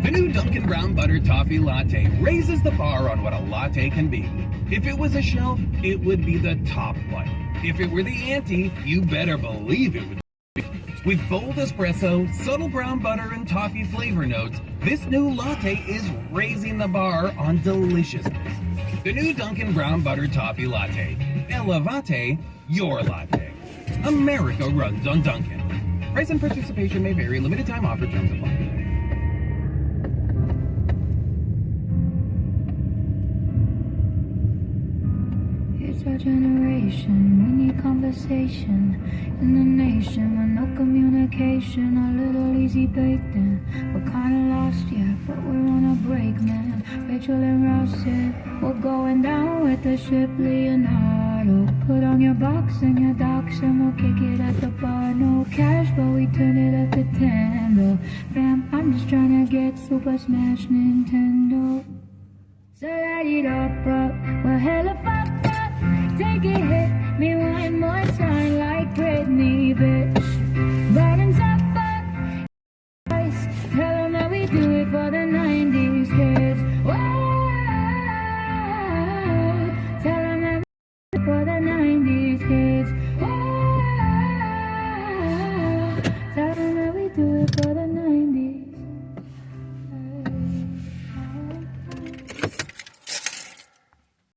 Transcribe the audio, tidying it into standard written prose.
The new Dunkin' Brown Butter Toffee Latte raises the bar on what a latte can be. If it was a shelf, it would be the top one. If it were the ante, you better believe it would be. With bold espresso, subtle brown butter, and toffee flavor notes, this new latte is raising the bar on deliciousness. The new Dunkin' Brown Butter Toffee Latte. Elevate your latte. America runs on Dunkin'. Price and participation may vary. Limited time offer. Terms apply. It's our generation, we need conversation in the nation with no communication, a little easy baked in. We're kinda lost, yeah, but we're on a break, man. Rachel and Ross said, we're going down with the ship Leonardo. Put on your box and your docs and we'll kick it at the bar. No cash, but we turn it up to 10, though. Fam, I'm just trying to get Super Smash Nintendo. So light it up, we're hella fucked up. Take it